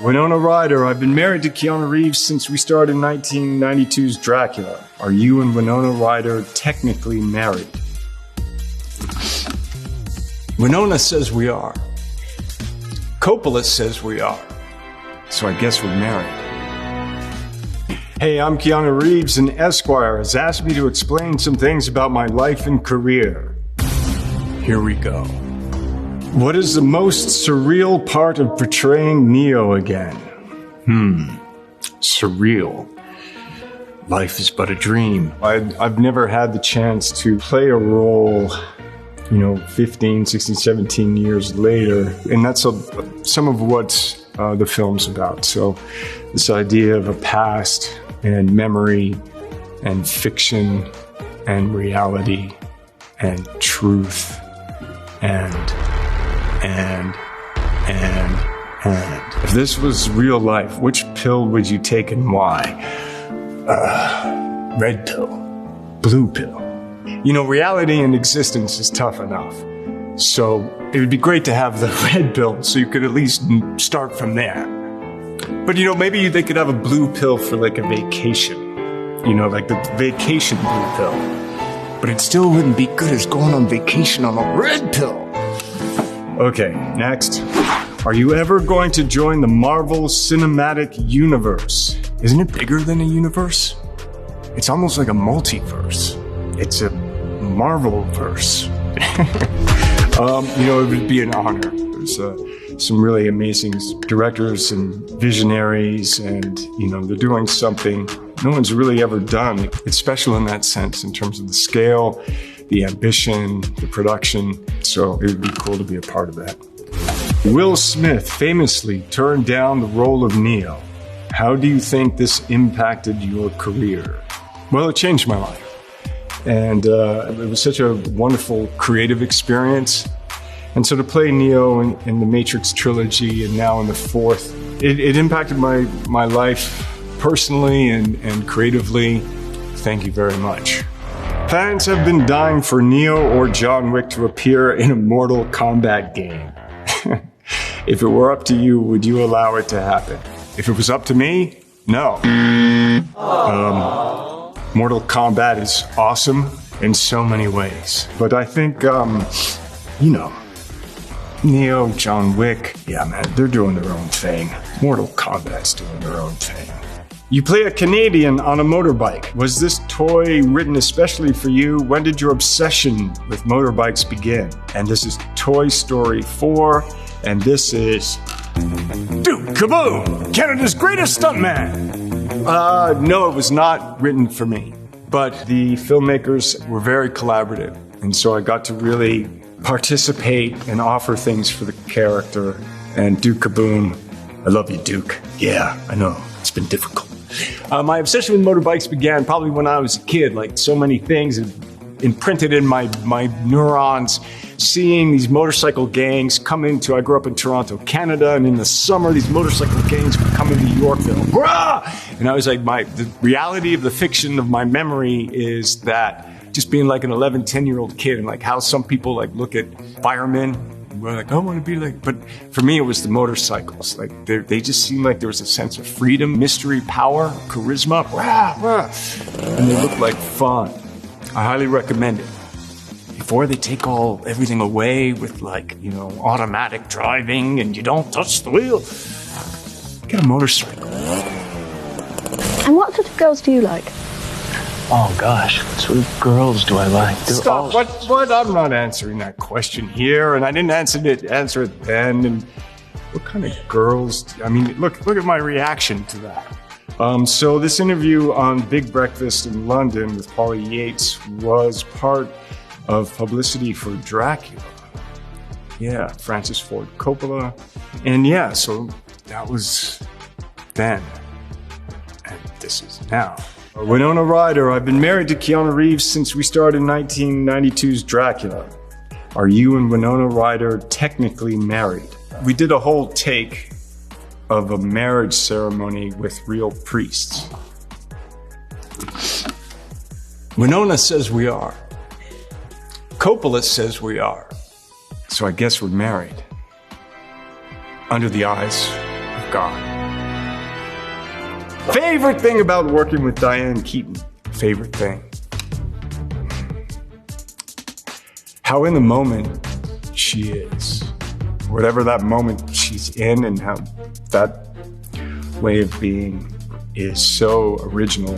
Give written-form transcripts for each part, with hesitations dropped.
Winona Ryder, I've been married to Keanu Reeves since we started 1992's Dracula. Are you and Winona Ryder technically married? Winona says we are. Coppola says we are. So I guess we're married. Hey, I'm Keanu Reeves, and Esquire has asked me to explain some things about my life and career. Here we go. What is the most surreal part of portraying Neo again? Surreal. Life is but a dream. I've never had the chance to play a role, 15, 16, 17 years later. And that's some of what the film's about. So this idea of a past and memory and fiction and reality and truth and. If this was real life, which pill would you take and why? Red pill. Blue pill. Reality and existence is tough enough. So it would be great to have the red pill so you could at least start from there. But maybe they could have a blue pill for like a vacation. Like the vacation blue pill. But it still wouldn't be good as going on vacation on a red pill. Okay, next. Are you ever going to join the Marvel Cinematic Universe? Isn't it bigger than a universe? It's almost like a multiverse. It's a Marvel-verse. It would be an honor. There's some really amazing directors and visionaries, and, they're doing something no one's really ever done. It's special in that sense, in terms of the scale, the ambition, the production. So it would be cool to be a part of that. Will Smith famously turned down the role of Neo. How do you think this impacted your career? Well, it changed my life. And it was such a wonderful creative experience. And so to play Neo in the Matrix trilogy and now in the fourth, it impacted my life personally and creatively. Thank you very much. Fans have been dying for Neo or John Wick to appear in a Mortal Kombat game. If it were up to you, would you allow it to happen? If it was up to me, no. Mortal Kombat is awesome in so many ways. But I think, Neo, John Wick, yeah, man, they're doing their own thing. Mortal Kombat's doing their own thing. You play a Canadian on a motorbike. Was this toy written especially for you? When did your obsession with motorbikes begin? And this is Toy Story 4, and this is Duke Kaboom, Canada's greatest stuntman. No, it was not written for me, but the filmmakers were very collaborative, and so I got to really participate and offer things for the character. And Duke Kaboom, I love you, Duke. Yeah, I know, it's been difficult. My obsession with motorbikes began probably when I was a kid. Like so many things imprinted in my neurons, seeing these motorcycle gangs come into, I grew up in Toronto, Canada, and in the summer, these motorcycle gangs would come into Yorkville. Rah! And I was like, the reality of the fiction of my memory is that just being like an 11, 10-year-old kid, and like how some people like look at firemen, we're like, I want to be like, but for me, it was the motorcycles. Like they just seemed like there was a sense of freedom, mystery, power, charisma, and they looked like fun. I highly recommend it. Before they take everything away with automatic driving and you don't touch the wheel, get a motorcycle. And what sort of girls do you like? Oh gosh, what sort of girls do I like? Stop! What? I'm not answering that question here, and I didn't answer it then. And what kind of girls? I mean, look at my reaction to that. So this interview on Big Breakfast in London with Paulie Yates was part of publicity for Dracula. Yeah, Francis Ford Coppola, and yeah, so that was then, and this is now. Winona Ryder, I've been married to Keanu Reeves since we started 1992's Dracula. Are you and Winona Ryder technically married? We did a whole take of a marriage ceremony with real priests. Winona says we are. Coppola says we are. So I guess we're married. Under the eyes of on. Favorite thing about working with Diane Keaton? Favorite thing? How in the moment she is. Whatever that moment she's in, and how that way of being is so original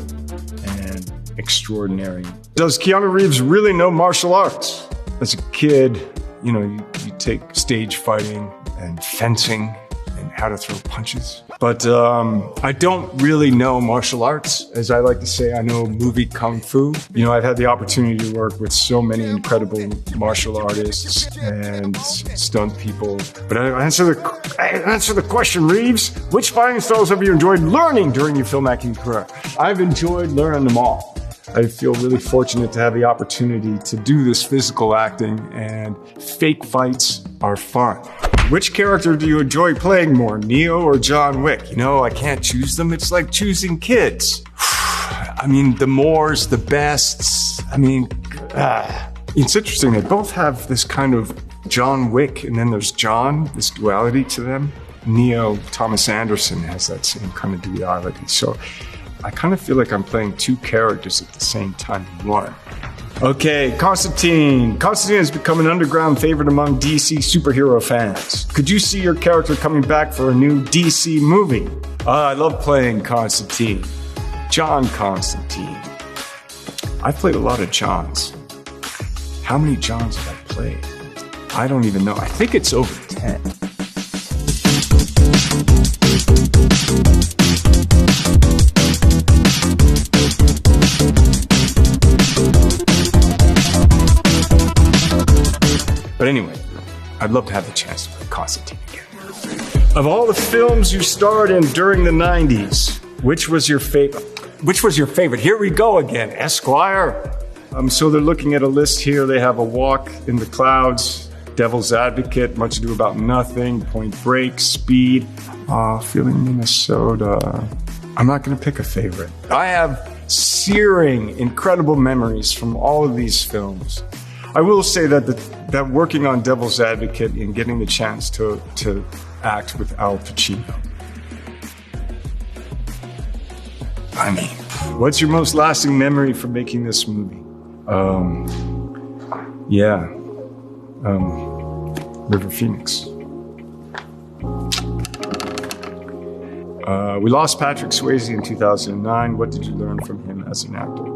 and extraordinary. Does Keanu Reeves really know martial arts? As a kid, you take stage fighting and fencing and how to throw punches. But I don't really know martial arts. As I like to say, I know movie kung fu. I've had the opportunity to work with so many incredible martial artists and stunt people. But I answer the question, Reeves. Which fighting styles have you enjoyed learning during your filmmaking career? I've enjoyed learning them all. I feel really fortunate to have the opportunity to do this physical acting, and fake fights are fun. Which character do you enjoy playing more, Neo or John Wick? I can't choose them. It's like choosing kids. The mores, the bests. It's interesting. They both have this kind of John Wick, and then there's John, this duality to them. Neo, Thomas Anderson, has that same kind of duality. So I kind of feel like I'm playing two characters at the same time in one. Okay, Constantine. Constantine has become an underground favorite among DC superhero fans. Could you see your character coming back for a new DC movie? I love playing Constantine. John Constantine. I've played a lot of Johns. How many Johns have I played? I don't even know. I think it's over 10. But anyway, I'd love to have the chance to play Constantine again. Of all the films you starred in during the 90s, which was your favorite? Here we go again, Esquire. So they're looking at a list here. They have A Walk in the Clouds, Devil's Advocate, Much Ado About Nothing, Point Break, Speed, Feeling Minnesota. I'm not going to pick a favorite. I have searing, incredible memories from all of these films. I will say that working on Devil's Advocate and getting the chance to act with Al Pacino. What's your most lasting memory from making this movie? River Phoenix. We lost Patrick Swayze in 2009. What did you learn from him as an actor?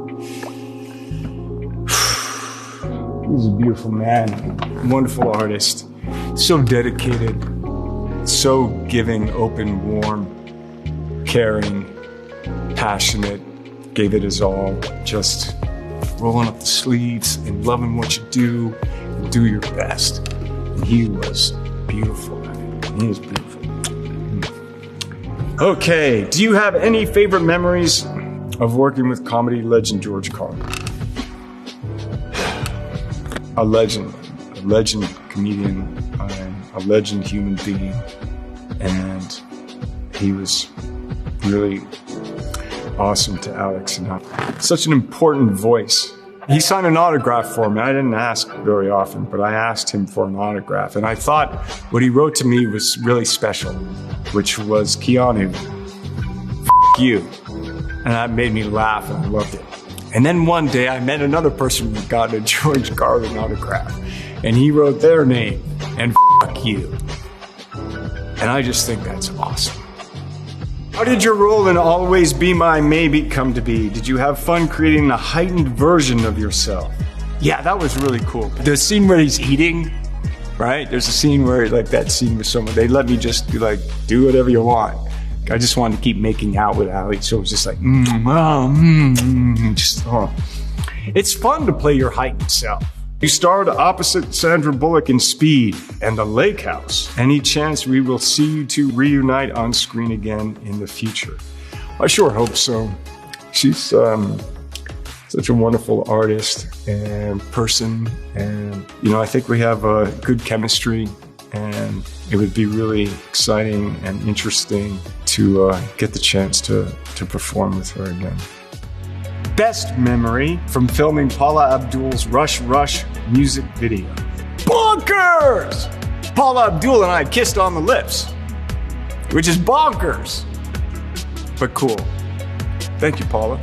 He's a beautiful man, wonderful artist, so dedicated, so giving, open, warm, caring, passionate, gave it his all, just rolling up the sleeves and loving what you do and do your best. And he was beautiful. He was beautiful. Okay, do you have any favorite memories of working with comedy legend George Carlin? A legend comedian, a legend human being, and he was really awesome to Alex and I. Such an important voice. He signed an autograph for me. I didn't ask very often, but I asked him for an autograph, and I thought what he wrote to me was really special, which was, Keanu, f*** you. And that made me laugh, and I loved it. And then one day I met another person who got a George Carlin autograph, and he wrote their name, and f*** you. And I just think that's awesome. How did your role in Always Be My Maybe come to be? Did you have fun creating a heightened version of yourself? Yeah, that was really cool. The scene where he's eating, right? There's a scene where, like that scene with someone, they let me just be like, do whatever you want. I just wanted to keep making out with Ali, so it was just like, It's fun to play your heightened self. You starred opposite Sandra Bullock in Speed and The Lake House. Any chance we will see you two reunite on screen again in the future? I sure hope so. She's such a wonderful artist and person, and I think we have a good chemistry, and it would be really exciting and interesting to get the chance to perform with her again. Best memory from filming Paula Abdul's Rush Rush music video. Bonkers! Paula Abdul and I kissed on the lips. which is bonkers, but cool. Thank you, Paula.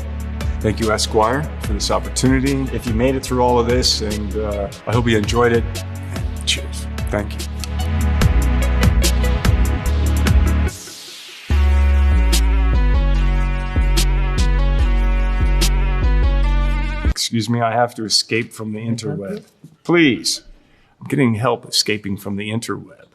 Thank you, Esquire, for this opportunity. If you made it through all of this, and I hope you enjoyed it, cheers. Thank you. Excuse me, I have to escape from the interweb. Please. I'm getting help escaping from the interweb.